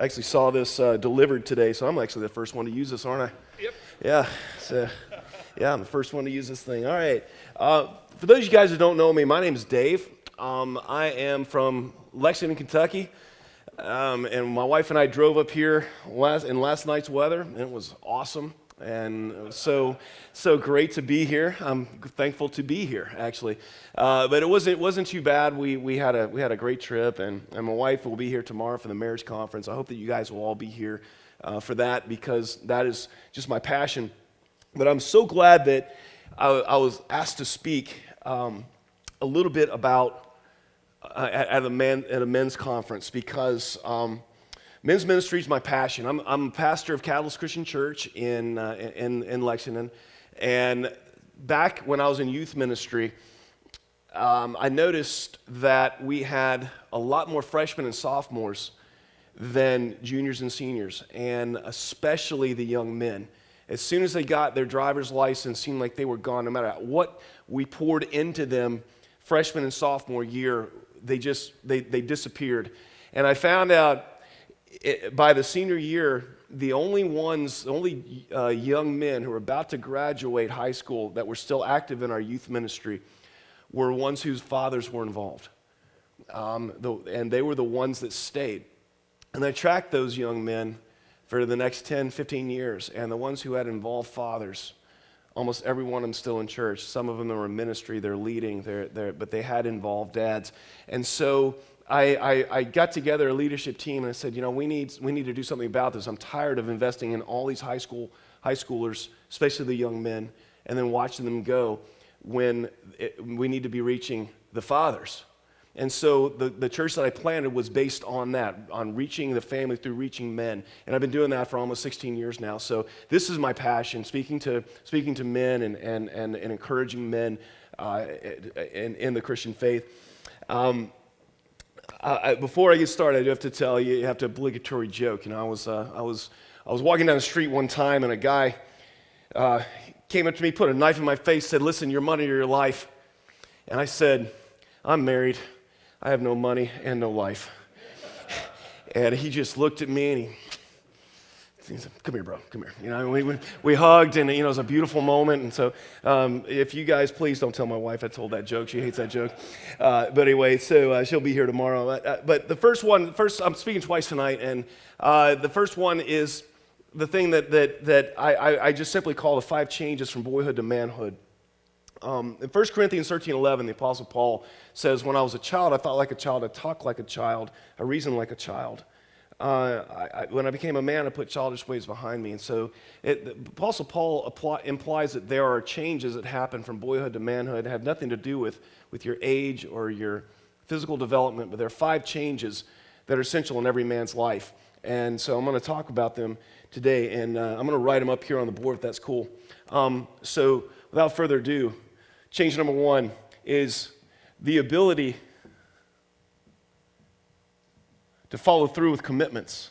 I actually saw this delivered today, so I'm actually the first one to use this, aren't I? Yep. Yeah. I'm the first one to use this thing. All right. For those of you guys who don't know me, my name is Dave. I am from Lexington, Kentucky, and my wife and I drove up here in last night's weather, and it was awesome. And it was so great to be here. I'm thankful to be here, actually. But it wasn't too bad. We had a great trip, and my wife will be here tomorrow for the marriage conference. I hope that you guys will all be here for that, because that is just my passion. But I'm so glad that I was asked to speak a little bit about at a men's conference, because men's ministry is my passion. I'm a pastor of Catalyst Christian Church in Lexington, and back when I was in youth ministry, I noticed that we had a lot more freshmen and sophomores than juniors and seniors, and especially the young men. As soon as they got their driver's license, it seemed like they were gone. No matter what we poured into them, freshman and sophomore year, they disappeared. And I found out by the senior year, the only young men who were about to graduate high school that were still active in our youth ministry were ones whose fathers were involved. And they were the ones that stayed. And I tracked those young men for the next 10, 15 years, and the ones who had involved fathers, almost every one of them still in church. Some of them are in ministry, they're leading, but they had involved dads. And so I got together a leadership team and I said, we need to do something about this. I'm tired of investing in all these high schoolers, especially the young men, and then watching them go when we need to be reaching the fathers. And so the church that I planted was based on that, on reaching the family through reaching men. And I've been doing that for almost 16 years now. So this is my passion, speaking to men and encouraging men in the Christian faith. Before I get started, I do have to tell you, you have to obligatory joke. I was walking down the street one time, and a guy came up to me, put a knife in my face, said, "Listen, your money or your life." And I said, "I'm married. I have no money and no life." And he just looked at me and he said, "Come here, bro, come here." We hugged, and it was a beautiful moment. And so if you guys, please don't tell my wife I told that joke. She hates that joke. But anyway, so she'll be here tomorrow. But the first I'm speaking twice tonight, and the first one is the thing that I just simply call the 5 changes from boyhood to manhood. In 1 Corinthians 13:11, the Apostle Paul says, "When I was a child, I thought like a child, I talked like a child, I reasoned like a child. When I became a man, I put childish ways behind me." And so the Apostle Paul implies that there are changes that happen from boyhood to manhood that have nothing to do with your age or your physical development, but there are 5 changes that are essential in every man's life. And so I'm going to talk about them today, and I'm going to write them up here on the board if that's cool. So without further ado, change number 1 is the ability to follow through with commitments.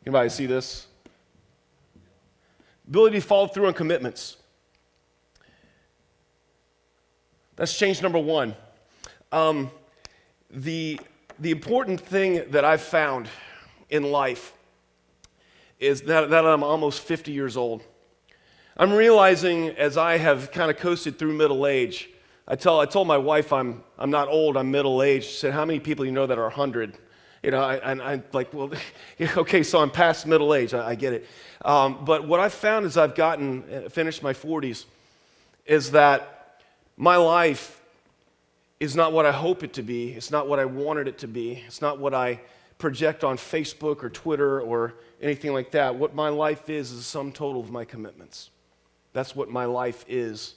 Anybody see this? Ability to follow through on commitments. That's change number 1. The important thing that I've found in life is that I'm almost 50 years old. I'm realizing as I have kind of coasted through middle age, I told my wife I'm not old, I'm middle aged. She said, "How many people you know that are 100? I'm like, well, okay, so I'm past middle age, I get it. But what I've found as I've finished my 40s, is that my life is not what I hope it to be. It's not what I wanted it to be. It's not what I project on Facebook or Twitter or anything like that. What my life is the sum total of my commitments. That's what my life is.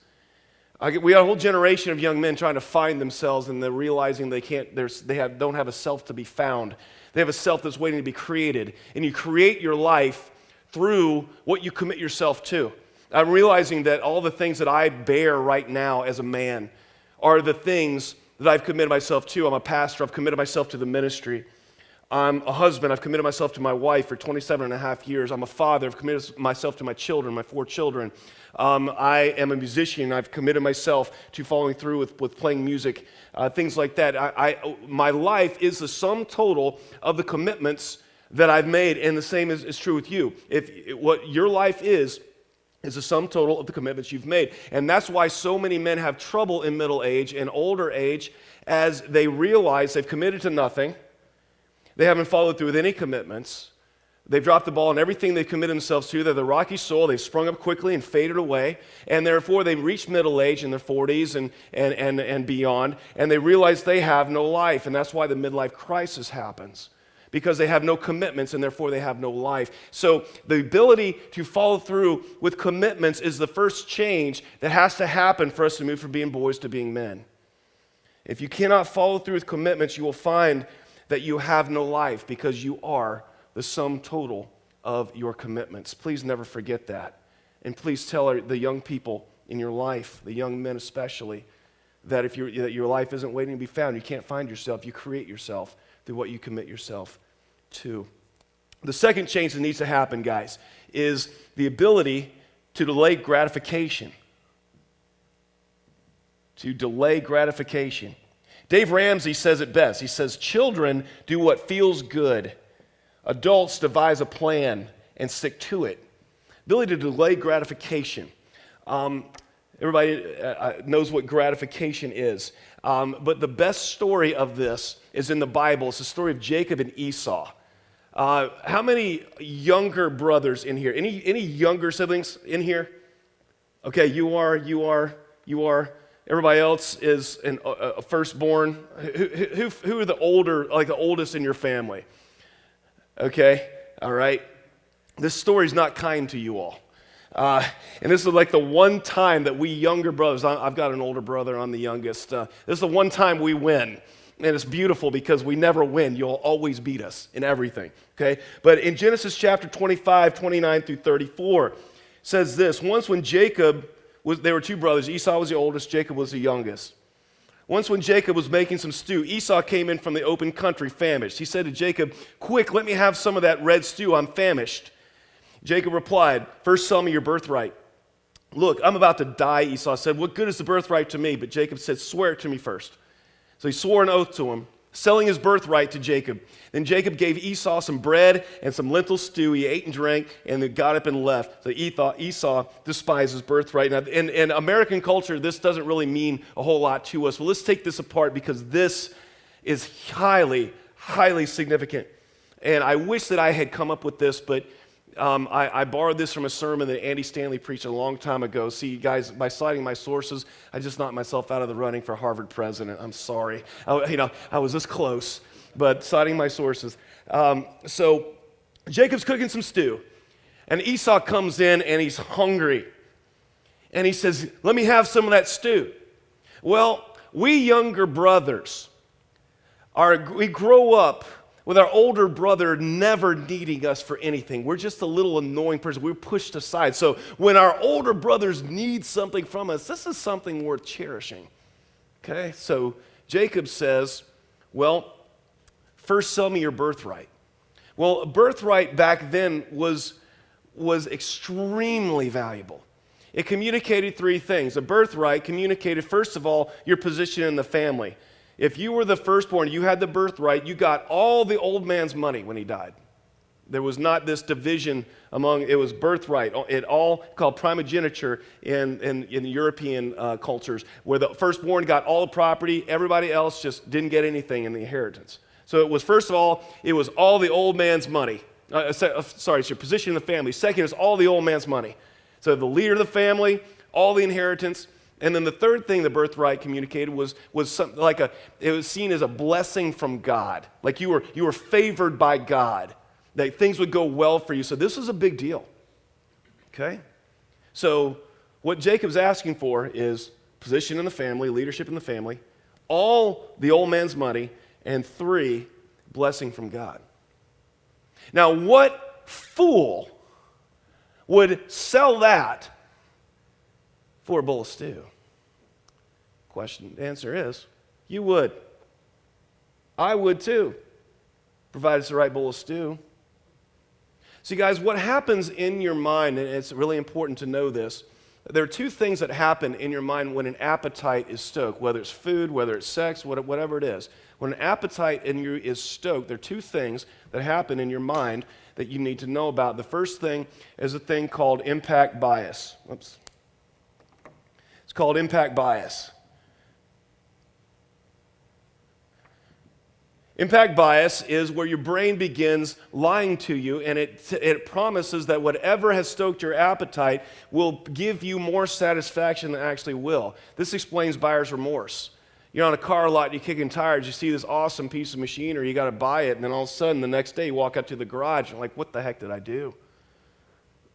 We got a whole generation of young men trying to find themselves, and they're realizing they don't have a self to be found. They have a self that's waiting to be created. And you create your life through what you commit yourself to. I'm realizing that all the things that I bear right now as a man are the things that I've committed myself to. I'm a pastor. I've committed myself to the ministry. I'm a husband. I've committed myself to my wife for 27 and a half years. I'm a father. I've committed myself to my children, my 4 children. I am a musician. I've committed myself to following through with playing music, things like that. My life is the sum total of the commitments that I've made, and the same is true with you. What your life is the sum total of the commitments you've made. And that's why so many men have trouble in middle age and older age, as they realize they've committed to nothing. They haven't followed through with any commitments. They've dropped the ball on everything they've committed themselves to. They're the rocky soil. They've sprung up quickly and faded away. And therefore, they've reached middle age in their 40s and beyond, and they realize they have no life. And that's why the midlife crisis happens, because they have no commitments, and therefore they have no life. So the ability to follow through with commitments is the first change that has to happen for us to move from being boys to being men. If you cannot follow through with commitments, you will find that you have no life, because you are the sum total of your commitments. Please never forget that. And please tell the young people in your life, the young men especially, that if your life isn't waiting to be found, you can't find yourself. You create yourself through what you commit yourself to. The second change that needs to happen, guys, is the ability to delay gratification. To delay gratification. Dave Ramsey says it best. He says, children do what feels good. Adults devise a plan and stick to it. Ability to delay gratification. Everybody knows what gratification is. But the best story of this is in the Bible. It's the story of Jacob and Esau. How many younger brothers in here? Any younger siblings in here? Okay, you are. Everybody else is a firstborn. Who are the older, like the oldest in your family? Okay, all right. This story's not kind to you all. And this is like the one time that we younger brothers, I've got an older brother, I'm the youngest. This is the one time we win. And it's beautiful because we never win. You'll always beat us in everything, okay? But in Genesis chapter 25, 29 through 34, says this: once when there were 2 brothers. Esau was the oldest, Jacob was the youngest. Once when Jacob was making some stew, Esau came in from the open country famished. He said to Jacob, "Quick, let me have some of that red stew. I'm famished." Jacob replied, "First sell me your birthright." "Look, I'm about to die," Esau said. "What good is the birthright to me?" But Jacob said, "Swear it to me first." So he swore an oath to him, selling his birthright to Jacob. Then Jacob gave Esau some bread and some lentil stew. He ate and drank, and then got up and left. So Esau despised his birthright. Now, in American culture, this doesn't really mean a whole lot to us. Well, let's take this apart, because this is highly, highly significant. And I wish that I had come up with this, but I borrowed this from a sermon that Andy Stanley preached a long time ago. See, guys, by citing my sources, I just knocked myself out of the running for Harvard president. I'm sorry. I was this close, but citing my sources. So Jacob's cooking some stew, and Esau comes in, and he's hungry. And he says, "Let me have some of that stew." Well, we younger brothers, we grow up with our older brother never needing us for anything. We're just a little annoying person. We're pushed aside. So when our older brothers need something from us, this is something worth cherishing. Okay? So Jacob says, "Well, first sell me your birthright." Well, a birthright back then was extremely valuable. It communicated 3 things. A birthright communicated, first of all, your position in the family. If you were the firstborn, you had the birthright, you got all the old man's money when he died. There was not this division it was birthright. It all called primogeniture in European cultures, where the firstborn got all the property, everybody else just didn't get anything in the inheritance. So it was, first of all, it was all the old man's money. It's your position in the family. Second is all the old man's money. So the leader of the family, all the inheritance. And then the third thing the birthright communicated was something like it was seen as a blessing from God. Like you were favored by God, that things would go well for you. So this is a big deal. Okay? So what Jacob's asking for is position in the family, leadership in the family, all the old man's money, and 3, blessing from God. Now, what fool would sell that for a bowl of stew? The answer is, you would. I would too. provided it's the right bowl of stew. See, guys, what happens in your mind, and it's really important to know this, there are two things that happen in your mind when an appetite is stoked, whether it's food, whether it's sex, whatever it is. When an appetite in you is stoked, there are two things that happen in your mind that you need to know about. The first thing is a thing called impact bias. Oops. It's called impact bias. Impact bias is where your brain begins lying to you, and it promises that whatever has stoked your appetite will give you more satisfaction than it actually will. This explains buyer's remorse. You're on a car lot, you're kicking tires, you see this awesome piece of machinery, you got to buy it, and then all of a sudden the next day you walk out to the garage and you're like, what the heck did I do?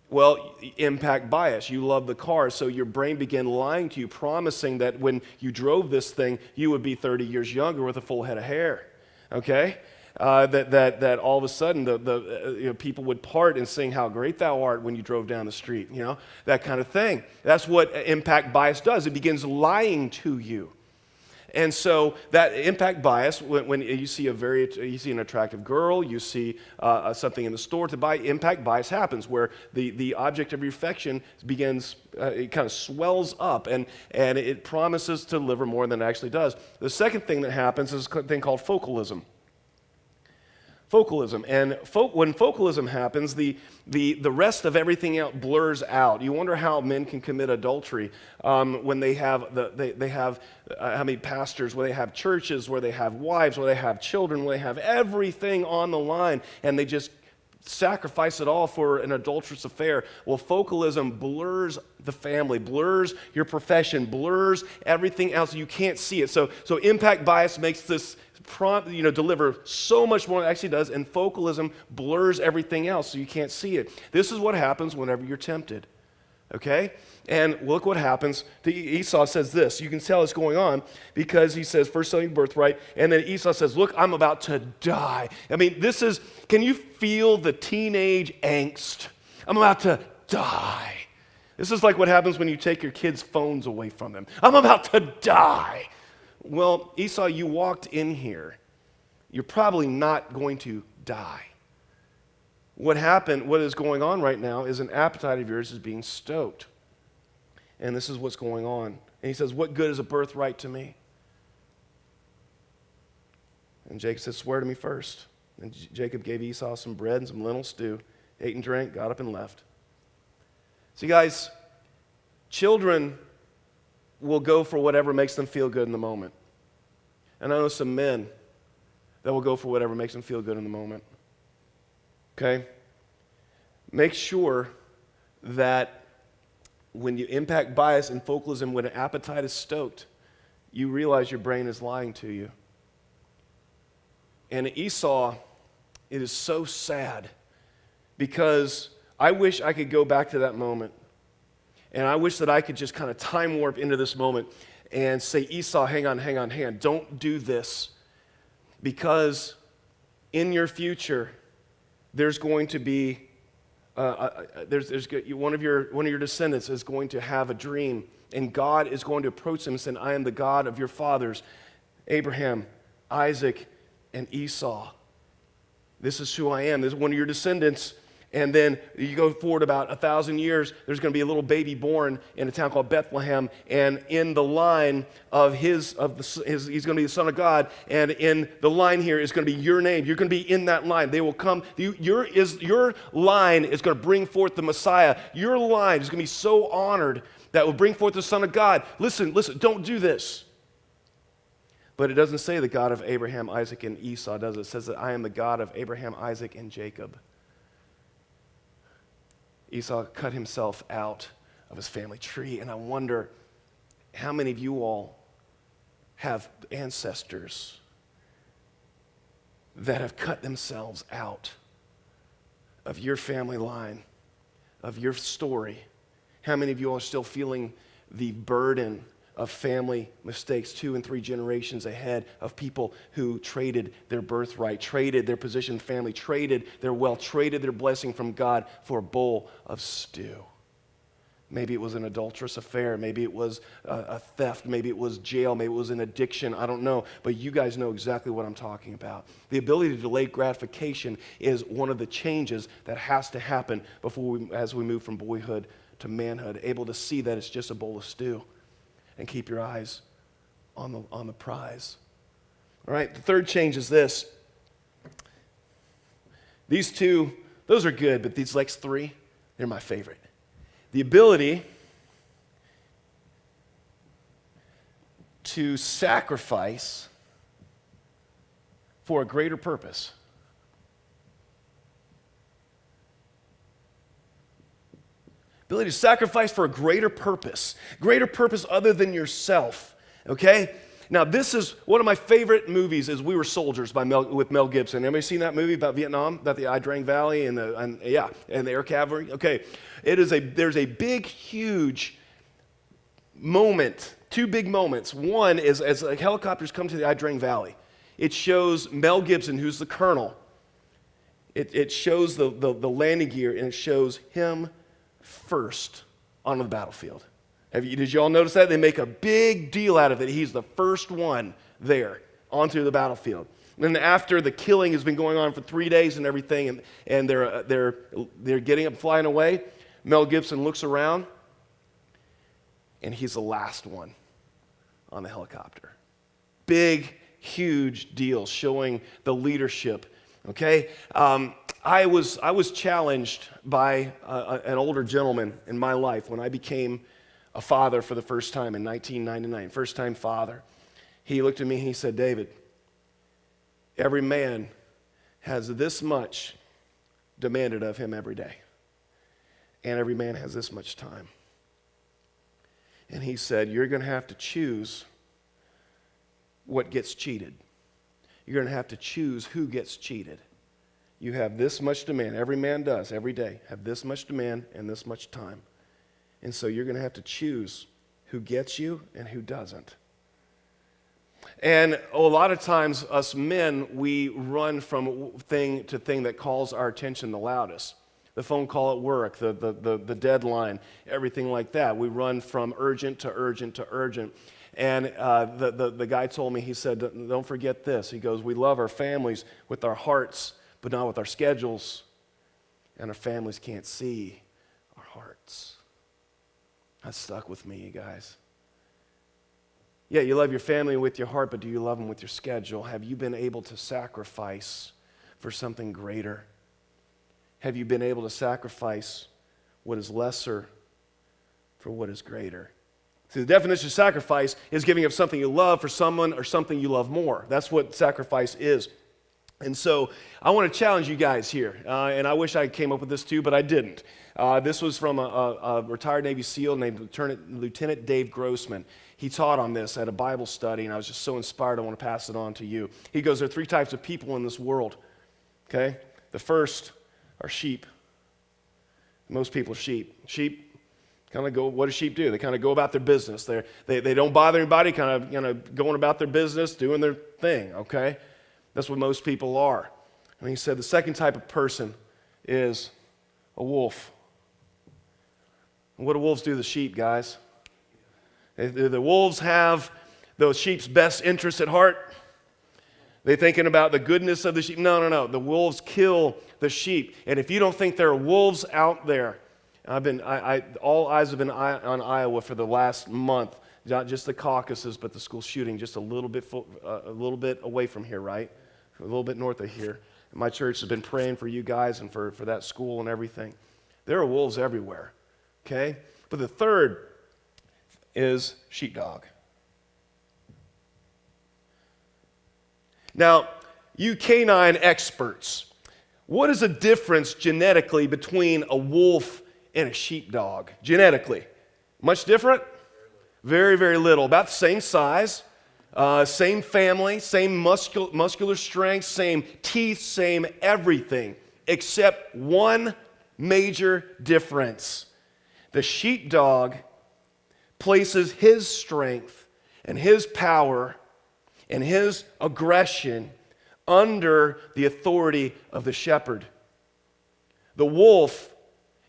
Well, impact bias. You love the car, so your brain began lying to you, promising that when you drove this thing, you would be 30 years younger with a full head of hair. Okay? That all of a sudden people would part and sing how great thou art when you drove down the street, that kind of thing. That's what impact bias does. It begins lying to you. And so that impact bias, when you see an attractive girl, you see something in the store to buy, impact bias happens where the object of your affection begins, it kind of swells up and it promises to deliver more than it actually does. The second thing that happens is a thing called focalism. Focalism. And when focalism happens, the rest of everything else blurs out. You wonder how men can commit adultery when they have how many pastors, where they have churches, where they have wives, where they have children, where they have everything on the line, and they just sacrifice it all for an adulterous affair. Well, focalism blurs the family, blurs your profession, blurs everything else. You can't see it. So impact bias makes this deliver so much more than it actually does, and focalism blurs everything else so you can't see it. This is what happens whenever you're tempted. Okay? And look what happens. Esau says this. You can tell it's going on because he says, first selling birthright, and then Esau says, look, I'm about to die. I mean, can you feel the teenage angst? I'm about to die. This is like what happens when you take your kids' phones away from them. I'm about to die. Well, Esau, you walked in here. You're probably not going to die. What is going on right now is an appetite of yours is being stoked. And this is what's going on. And he says, what good is a birthright to me? And Jacob says, swear to me first. And Jacob gave Esau some bread and some lentil stew, ate and drank, got up and left. See, guys, children will go for whatever makes them feel good in the moment. And I know some men that will go for whatever makes them feel good in the moment. Okay? Make sure that when you impact bias and focalism, when an appetite is stoked, you realize your brain is lying to you. And Esau, it is so sad because I wish I could go back to that moment. And I wish that I could just kind of time warp into this moment and say, Esau, hang on. Don't do this. Because in your future, there's going to be, one of your descendants is going to have a dream. And God is going to approach him and say, I am the God of your fathers, Abraham, Isaac, and Esau. This is who I am. This is one of your descendants. And then you go forward about 1,000 years, there's going to be a little baby born in a town called Bethlehem, and in the line of he's going to be the Son of God, and in the line here is going to be your name. You're going to be in that line. They will come. Your line is going to bring forth the Messiah. Your line is going to be so honored that will bring forth the Son of God. Listen, don't do this. But it doesn't say the God of Abraham, Isaac, and Esau, does it? It says that I am the God of Abraham, Isaac, and Jacob. Esau cut himself out of his family tree, and I wonder how many of you all have ancestors that have cut themselves out of your family line, of your story. How many of you all are still feeling the burden of family mistakes 2 and 3 generations ahead of people who traded their birthright, traded their position in family, traded their wealth, traded their blessing from God for a bowl of stew? Maybe it was an adulterous affair. Maybe it was a theft. Maybe it was jail. Maybe it was an addiction. I don't know. But you guys know exactly what I'm talking about. The ability to delay gratification is one of the changes that has to happen as we move from boyhood to manhood. Able to see that it's just a bowl of stew and keep your eyes on the prize. All right, the third change is this. These two, those are good, but these next three, they're my favorite. The ability to sacrifice for a greater purpose. Ability to sacrifice for a greater purpose other than yourself, okay? Now, this is one of my favorite movies is We Were Soldiers with Mel Gibson. Anybody seen that movie about Vietnam, about the Drang Valley and the Air Cavalry? Okay, there's a big, huge moment, two big moments. One is as helicopters come to the Drang Valley, it shows Mel Gibson, who's the colonel. It shows the landing gear, and it shows him first on the battlefield. Did you all notice that? They make a big deal out of it. He's the first one there onto the battlefild. And then after the killing has been going on for 3 days and everything, and they're getting up, flying away, Mel Gibson looks around, and he's the last one on the helicopter. Big, huge deal showing the leadership. Okay, I was challenged by an older gentleman in my life when I became a father for the first time in 1999, first-time father. He looked at me and he said, David, every man has this much demanded of him every day, and every man has this much time. And he said, you're going to have to choose what gets cheated. You're going to have to choose who gets cheated. You have this much demand. Every man does, every day, have this much demand and this much time. And so you're going to have to choose who gets you and who doesn't. And a lot of times, us men, we run from thing to thing that calls our attention the loudest. The phone call at work, the deadline, everything like that. We run from urgent to urgent to urgent. And the guy told me, he said, don't forget this. He goes, we love our families with our hearts, but not with our schedules. And our families can't see our hearts. That stuck with me, you guys. Yeah, you love your family with your heart, but do you love them with your schedule? Have you been able to sacrifice for something greater? Have you been able to sacrifice what is lesser for what is greater? See, the definition of sacrifice is giving up something you love for someone or something you love more. That's what sacrifice is. And so I want to challenge you guys here, and I wish I came up with this too, but I didn't. This was from a retired Navy SEAL named Lieutenant Dave Grossman. He taught on this at a Bible study, and I was just so inspired I want to pass it on to you. He goes, there are three types of people in this world, okay? The first are sheep. Most people are sheep. Sheep kind of go, what do sheep do? They kind of go about their business. They don't bother anybody, kind of going about their business, doing their thing, okay? That's what most people are. And he said the second type of person is a wolf. And what do wolves do to the sheep, guys? Do the wolves have those sheep's best interests at heart? They thinking about the goodness of the sheep? No. The wolves kill the sheep. And if you don't think there are wolves out there, all eyes have been on Iowa for the last month. Not just the caucuses, but the school shooting, just a little bit away from here, right? A little bit north of here. And my church has been praying for you guys and for that school and everything. There are wolves everywhere, okay? But the third is sheepdog. Now, you canine experts, what is the difference genetically between a wolf and a sheepdog? Genetically, much different? Very, very little. About the same size. Same family, same muscular strength, same teeth, same everything, except one major difference. The sheepdog places his strength and his power and his aggression under the authority of the shepherd. The wolf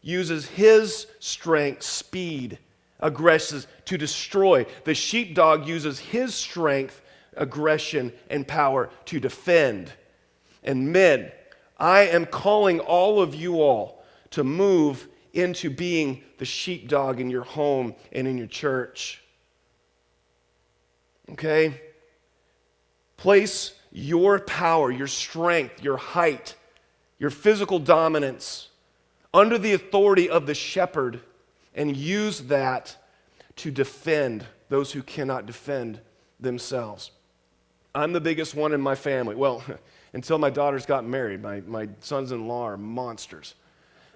uses his strength, speed, aggression to destroy. The sheepdog uses his strength, aggression, and power to defend. And men, I am calling all of you all to move into being the sheepdog in your home and in your church. Okay? Place your power, your strength, your height, your physical dominance under the authority of the shepherd and use that to defend those who cannot defend themselves. I'm the biggest one in my family. Well, until my daughters got married, my sons-in-law are monsters.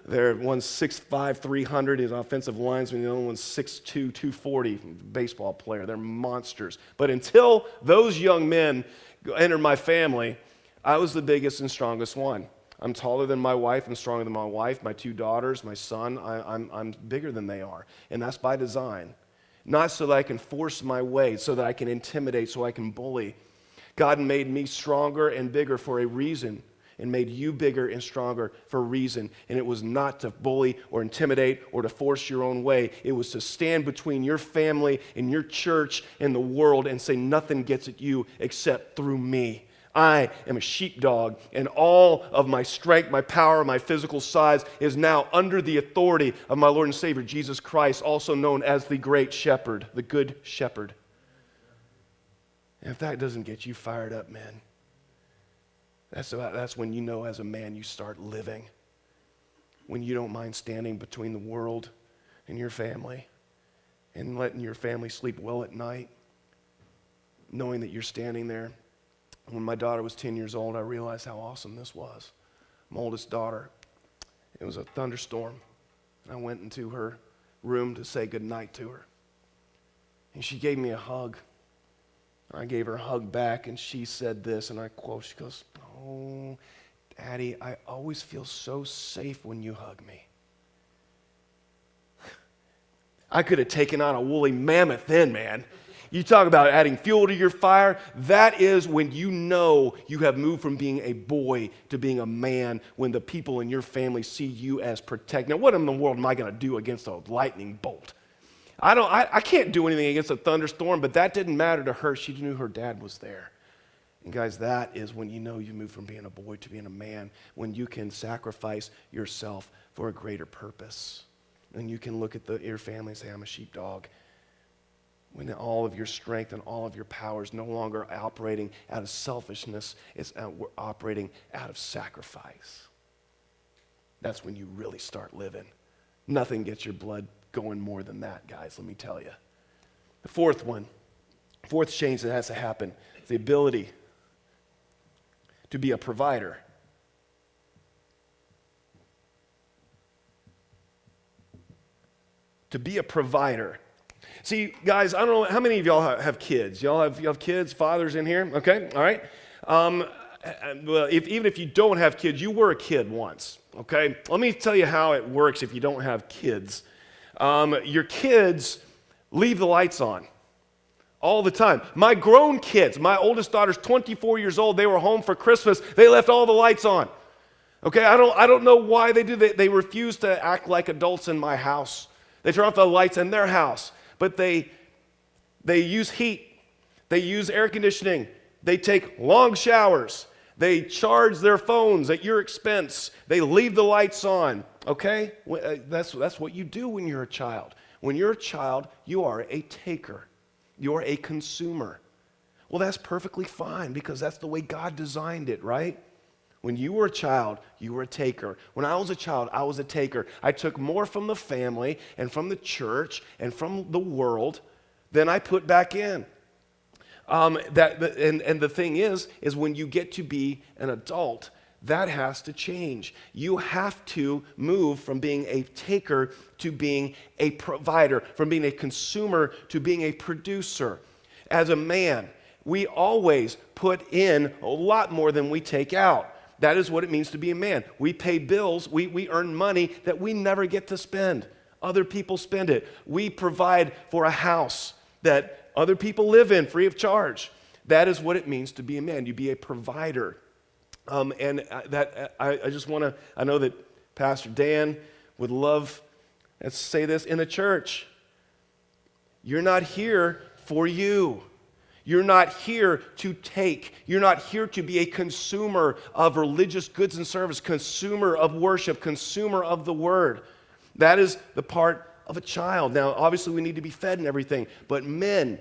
One's 6'5", 300, is offensive lineman. The other one's 6'2", 240, baseball player. They're monsters. But until those young men entered my family, I was the biggest and strongest one. I'm taller than my wife. I'm stronger than my wife. My 2 daughters, my son, I'm bigger than they are. And that's by design. Not so that I can force my way, so that I can intimidate, so I can bully. God made me stronger and bigger for a reason, and made you bigger and stronger for a reason. And it was not to bully or intimidate or to force your own way. It was to stand between your family and your church and the world and say nothing gets at you except through me. I am a sheepdog, and all of my strength, my power, my physical size is now under the authority of my Lord and Savior, Jesus Christ, also known as the Great Shepherd, the Good Shepherd. And if that doesn't get you fired up, man, that's when you know as a man you start living. When you don't mind standing between the world and your family and letting your family sleep well at night, knowing that you're standing there. When my daughter was 10 years old, I realized how awesome this was. My oldest daughter, it was a thunderstorm. I went into her room to say goodnight to her. And she gave me a hug. I gave her a hug back, and she said this, and I quote, she goes, "Oh, Daddy, I always feel so safe when you hug me." I could have taken on a woolly mammoth then, man. You talk about adding fuel to your fire. That is when you know you have moved from being a boy to being a man, when the people in your family see you as protected. Now, what in the world am I going to do against a lightning bolt? I can't do anything against a thunderstorm, but that didn't matter to her. She knew her dad was there. And guys, that is when you know you move from being a boy to being a man, when you can sacrifice yourself for a greater purpose. And you can look at your family and say, I'm a sheepdog. When all of your strength and all of your power is no longer operating out of selfishness, we're operating out of sacrifice. That's when you really start living. Nothing gets your blood going more than that, guys, let me tell you. The fourth change that has to happen is the ability to be a provider. To be a provider. See, guys, I don't know, how many of y'all have kids? You have kids, fathers in here? Okay, all right. Well, even if you don't have kids, you were a kid once, okay? Let me tell you how it works if you don't have kids. Your kids leave the lights on all the time. My grown kids, my oldest daughter's 24 years old, they were home for Christmas, they left all the lights on. Okay, I don't know why they do that. They refuse to act like adults in my house. They turn off the lights in their house, but they use heat, they use air conditioning, they take long showers, they charge their phones at your expense, they leave the lights on. Okay? That's what you do when you're a child. When you're a child, you are a taker. You're a consumer. Well, that's perfectly fine because that's the way God designed it, right? When you were a child, you were a taker. When I was a child, I was a taker. I took more from the family and from the church and from the world than I put back in. And the thing is when you get to be an adult, that has to change. You have to move from being a taker to being a provider, from being a consumer to being a producer. As a man, we always put in a lot more than we take out. That is what it means to be a man. We pay bills, we earn money that we never get to spend. Other people spend it. We provide for a house that other people live in free of charge. That is what it means to be a man. You be a provider. I just want to, I know that Pastor Dan would love, let's say this, in the church. You're not here for you. You're not here to take. You're not here to be a consumer of religious goods and service, consumer of worship, consumer of the word. That is the part of a child. Now, obviously, we need to be fed and everything, but men,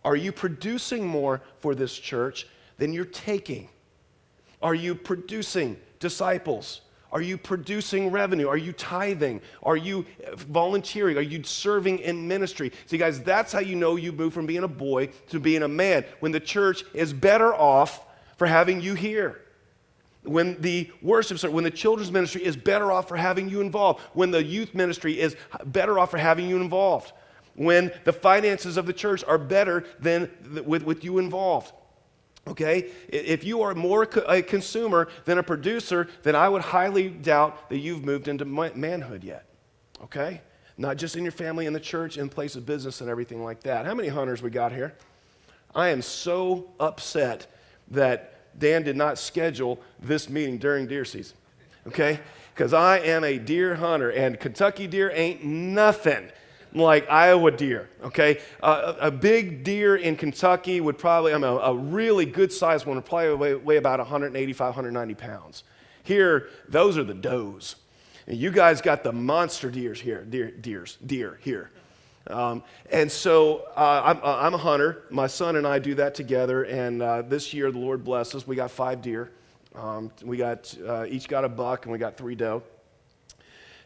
are you producing more for this church than you're taking? Are you producing disciples? Are you producing revenue? Are you tithing? Are you volunteering? Are you serving in ministry? See, guys, that's how you know you move from being a boy to being a man. When the church is better off for having you here. When the worship service, when the children's ministry is better off for having you involved. When the youth ministry is better off for having you involved. When the finances of the church are better than with you involved. Okay? If you are more a consumer than a producer, then I would highly doubt that you've moved into manhood yet. Okay? Not just in your family, in the church, in place of business and everything like that. How many hunters we got here? I am so upset that Dan did not schedule this meeting during deer season. Okay? Because I am a deer hunter, and Kentucky deer ain't nothing like Iowa deer, okay? A big deer in Kentucky would probably, a really good sized one would probably weigh about 185, 190 pounds. Here, those are the does. And you guys got the monster deer here. And so I'm a hunter. My son and I do that together, and this year the Lord blessed us. We got 5 deer. We got each got a buck, and we got 3 doe.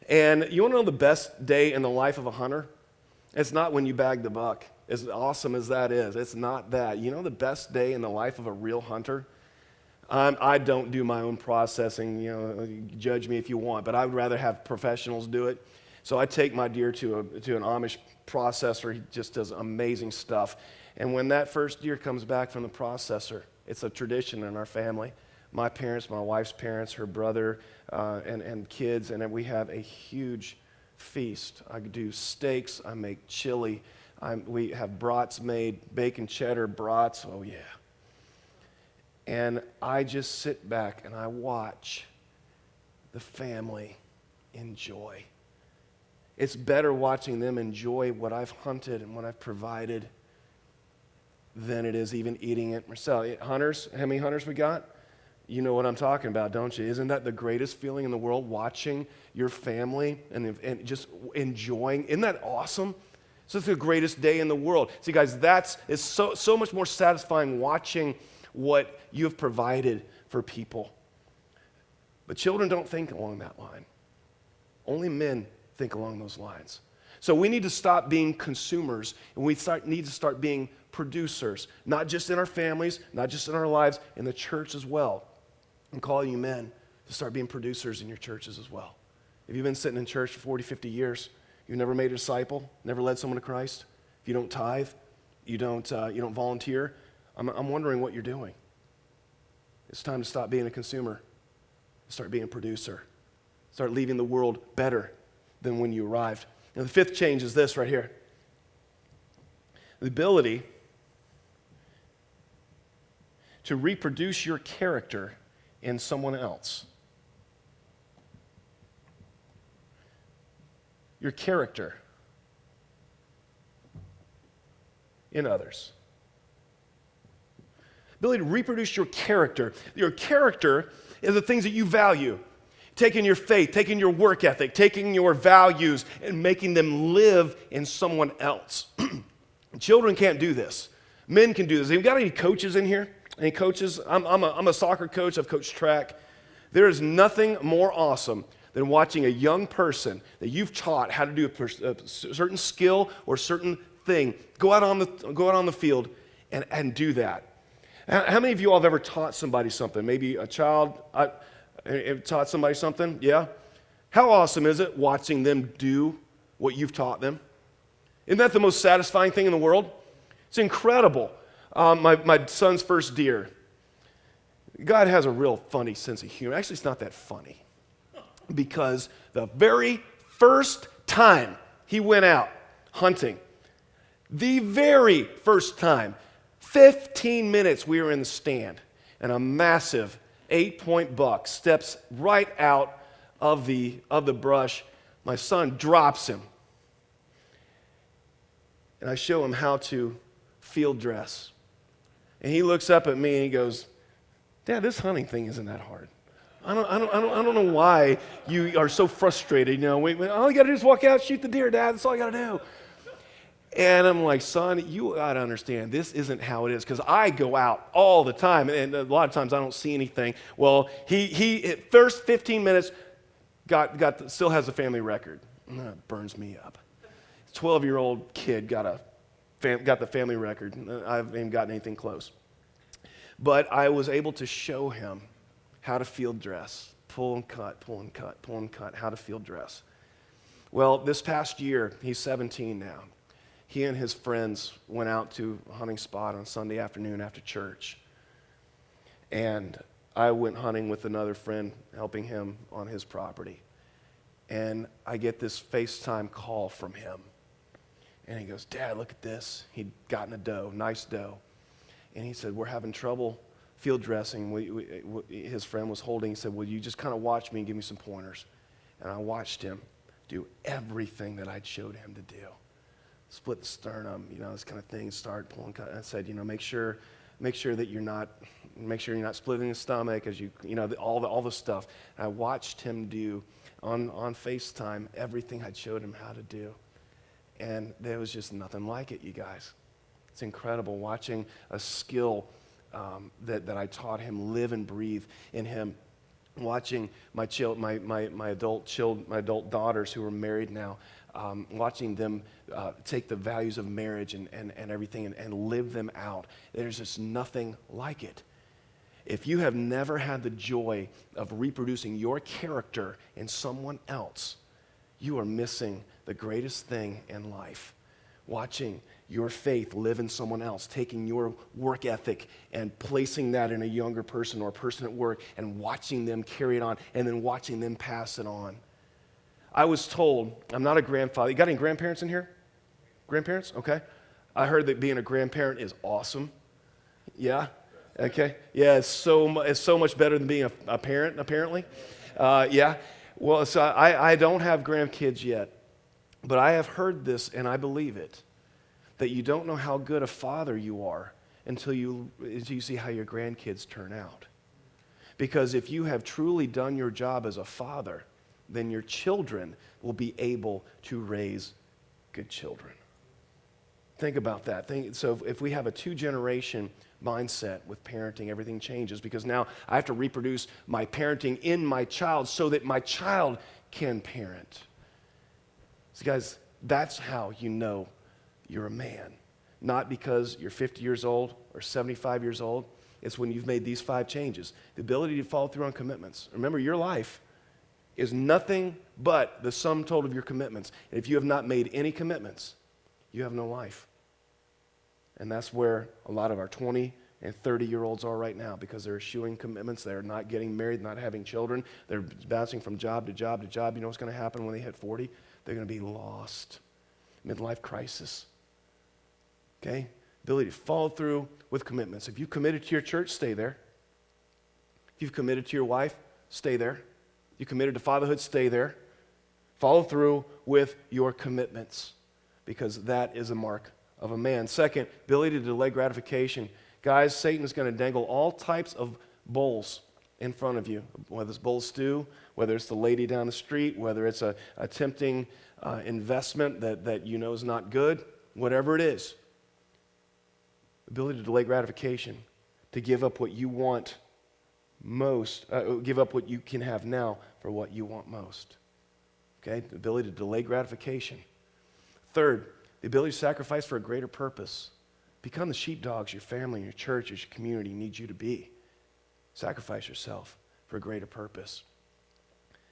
And you want to know the best day in the life of a hunter? It's not when you bag the buck. As awesome as that is, it's not that. You know the best day in the life of a real hunter? I don't do my own processing. You know, judge me if you want, but I would rather have professionals do it. So I take my deer to an Amish processor. He just does amazing stuff. And when that first deer comes back from the processor, it's a tradition in our family. My parents, my wife's parents, her brother, and kids, and then we have a huge feast. I do steaks, I make chili, we have brats made, bacon cheddar brats, oh yeah. And I just sit back and I watch the family enjoy. It's better watching them enjoy what I've hunted and what I've provided than it is even eating it myself. Hunters, how many hunters we got? You know what I'm talking about, don't you? Isn't that the greatest feeling in the world, watching your family and just enjoying? Isn't that awesome? So it's the greatest day in the world. See, guys, it's so much more satisfying watching what you have provided for people. But children don't think along that line. Only men think along those lines. So we need to stop being consumers, and we need to start being producers, not just in our families, not just in our lives, in the church as well. I'm calling you men to start being producers in your churches as well. If you've been sitting in church for 40, 50 years, you've never made a disciple, never led someone to Christ, if you don't tithe, you don't volunteer, I'm wondering what you're doing. It's time to stop being a consumer, start being a producer, start leaving the world better than when you arrived. Now, the 5th change is this right here. The ability to reproduce your character in someone else. Your character in others. Ability to reproduce your character. Your character is the things that you value. Taking your faith, taking your work ethic, taking your values, and making them live in someone else. Children can't do this. Men can do this. Have you got any coaches in here? Any coaches? I'm a soccer coach. I've coached track. There is nothing more awesome than watching a young person that you've taught how to do a certain skill or certain thing go out on the field and do that. How many of you all have ever taught somebody something? Maybe a child taught somebody something? Yeah. How awesome is it watching them do what you've taught them? Isn't that the most satisfying thing in the world? It's incredible. My son's first deer. God has a real funny sense of humor. Actually, it's not that funny. Because the very first time he went out hunting, the very first time, 15 minutes we were in the stand, and a massive 8-point buck steps right out of the brush, My son drops him. And I show him how to field dress. And he looks up at me and he goes, Dad, this hunting thing isn't that hard. I don't know why you are so frustrated. You know, all you got to do is walk out, shoot the deer, Dad. That's all you got to do. And I'm like, son, you got to understand, this isn't how it is. Because I go out all the time, and a lot of times I don't see anything. Well, he first 15 minutes, still has a family record. That burns me up. 12-year-old kid got the family record. I haven't even gotten anything close. But I was able to show him how to field dress, pull and cut, pull and cut, pull and cut, how to field dress. Well, this past year, he's 17 now. He and his friends went out to a hunting spot on Sunday afternoon after church. And I went hunting with another friend, helping him on his property. And I get this FaceTime call from him. And he goes, Dad, look at this. He'd gotten a doe, nice doe. And he said, we're having trouble field dressing. His friend was holding. He said, will you just kind of watch me and give me some pointers? And I watched him do everything that I'd showed him to do. Split the sternum, this kind of thing, start pulling, cut. And I said, make sure that you're not splitting the stomach, all the stuff. And I watched him do on FaceTime everything I'd showed him how to do. And there was just nothing like it, you guys. It's incredible watching a skill that I taught him live and breathe in him. Watching my adult daughters who are married now, watching them take the values of marriage and everything and live them out. There's just nothing like it. If you have never had the joy of reproducing your character in someone else, you are missing the greatest thing in life. Watching your faith live in someone else, taking your work ethic and placing that in a younger person or a person at work and watching them carry it on and then watching them pass it on. I was told, I'm not a grandfather. You got any grandparents in here? Grandparents? Okay. I heard that being a grandparent is awesome. Yeah? Okay. Yeah, it's so much better than being a parent, apparently. Yeah. Well, so I don't have grandkids yet, but I have heard this and I believe it, that you don't know how good a father you are until you see how your grandkids turn out. Because if you have truly done your job as a father, then your children will be able to raise good children. Think about that. So if we have a two-generation mindset with parenting, everything changes, because now I have to reproduce my parenting in my child so that my child can parent. So guys, that's how you know you're a man. Not because you're 50 years old or 75 years old. It's when you've made these 5 changes. The ability to follow through on commitments. Remember, your life is nothing but the sum total of your commitments. And if you have not made any commitments, you have no life. And that's where a lot of our 20 and 30-year-olds are right now, because they're eschewing commitments. They're not getting married, not having children. They're bouncing from job to job to job. You know what's going to happen when they hit 40? They're going to be lost. Midlife crisis. Okay? Ability to follow through with commitments. If you've committed to your church, stay there. If you've committed to your wife, stay there. If you committed to fatherhood, stay there. Follow through with your commitments, because that is a mark of a man. Second, ability to delay gratification. Guys, Satan is going to dangle all types of bowls in front of you, whether it's bowl stew, whether it's the lady down the street, whether it's a tempting investment that you know is not good, whatever it is. Ability to delay gratification, to give up what you want most, give up what you can have now for what you want most. Okay, the ability to delay gratification. Third, the ability to sacrifice for a greater purpose. Become the sheepdogs your family, your church, your community needs you to be. Sacrifice yourself for a greater purpose.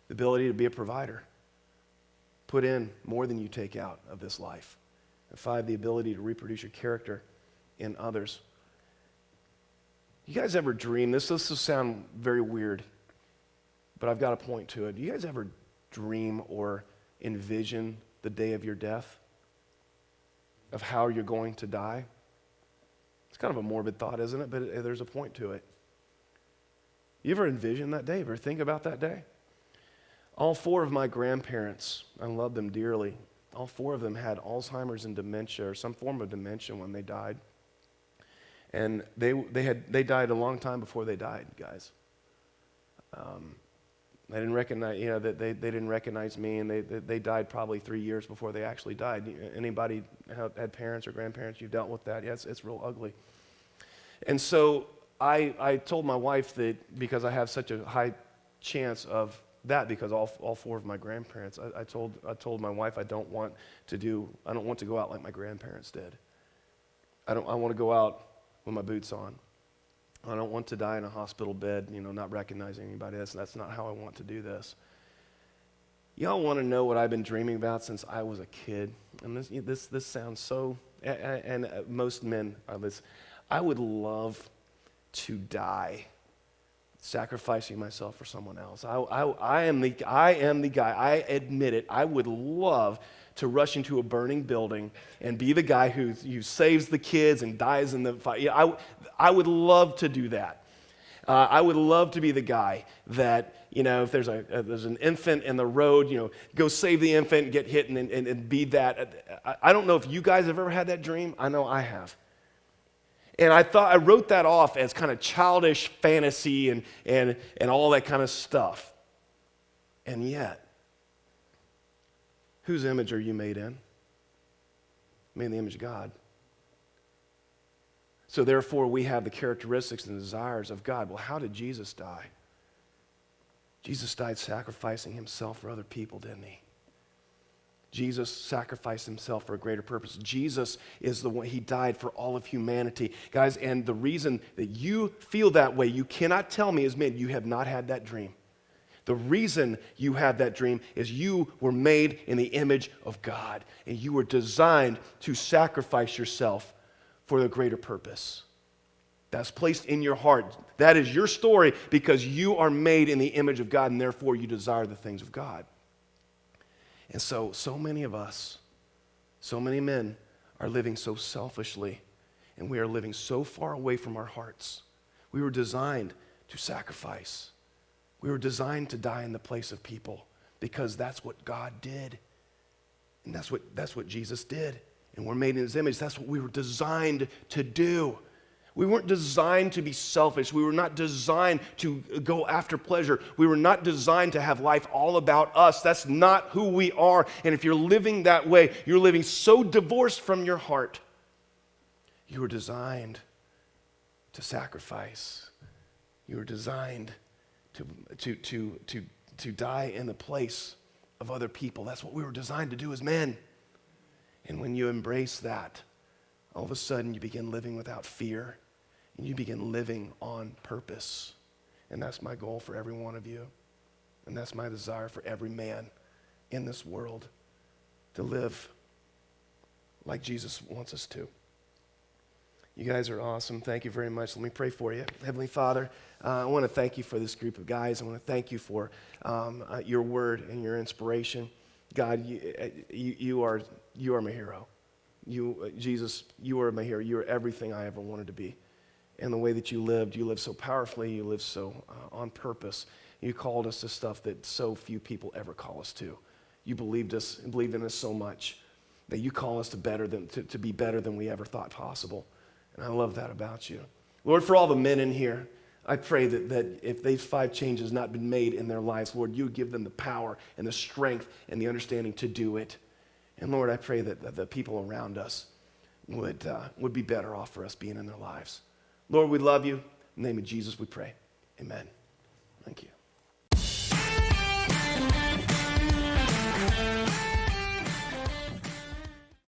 The ability to be a provider. Put in more than you take out of this life. And 5, the ability to reproduce your character in others. You guys ever dream, this will sound very weird, but I've got a point to it. Do you guys ever dream or envision the day of your death? Of how you're going to die? It's kind of a morbid thought, isn't it? But there's a point to it. You ever envision that day? Ever think about that day? All four of my grandparents, I love them dearly. All four of them had Alzheimer's and dementia, or some form of dementia, when they died. And they died a long time before they died, guys. They didn't recognize, they didn't recognize me, and they died probably 3 years before they actually died. Anybody had parents or grandparents, you've dealt with that? Yes, it's real ugly. And so I told my wife that because I have such a high chance of that, because all four of my grandparents, I told my wife I don't want to go out like my grandparents did. I want to go out with my boots on. I don't want to die in a hospital bed, not recognizing anybody. That's not how I want to do this. Y'all want to know what I've been dreaming about since I was a kid? And this sounds so, and most men are this. I would love to die sacrificing myself for someone else. I am the guy. I admit it. I would love to rush into a burning building and be the guy who saves the kids and dies in the fight. I would love to do that. I would love to be the guy that, if there's an infant in the road, go save the infant and get hit and be that. I don't know if you guys have ever had that dream. I know I have. And I wrote that off as kind of childish fantasy and all that kind of stuff. And yet, whose image are you made in? Made in the image of God. So therefore, we have the characteristics and desires of God. Well, how did Jesus die? Jesus died sacrificing himself for other people, didn't he? Jesus sacrificed himself for a greater purpose. Jesus is the one, he died for all of humanity. Guys, and the reason that you feel that way, you cannot tell me as men, you have not had that dream. The reason you have that dream is you were made in the image of God, and you were designed to sacrifice yourself for a greater purpose. That's placed in your heart. That is your story because you are made in the image of God, and therefore you desire the things of God. And so many of us, so many men are living so selfishly, and we are living so far away from our hearts. We were designed to sacrifice. We were designed to die in the place of people because that's what God did. And that's what Jesus did. And we're made in his image. That's what we were designed to do. We weren't designed to be selfish. We were not designed to go after pleasure. We were not designed to have life all about us. That's not who we are. And if you're living that way, you're living so divorced from your heart. You were designed to sacrifice. You were designed to die in the place of other people. That's what we were designed to do as men. And when you embrace that, all of a sudden you begin living without fear, and you begin living on purpose. And that's my goal for every one of you. And that's my desire for every man in this world, to live like Jesus wants us to. You guys are awesome. Thank you very much. Let me pray for you. Heavenly Father, I want to thank you for this group of guys. I want to thank you for your word and your inspiration. God, you are my hero. Jesus, you are my hero. You are everything I ever wanted to be. And the way that you lived so powerfully. You lived so on purpose. You called us to stuff that so few people ever call us to. You believed in us so much that you call us to be better than we ever thought possible. And I love that about you. Lord, for all the men in here, I pray that if these 5 changes not been made in their lives, Lord, you give them the power and the strength and the understanding to do it. And Lord, I pray that the people around us would be better off for us being in their lives. Lord, we love you. In the name of Jesus, we pray. Amen. Thank you.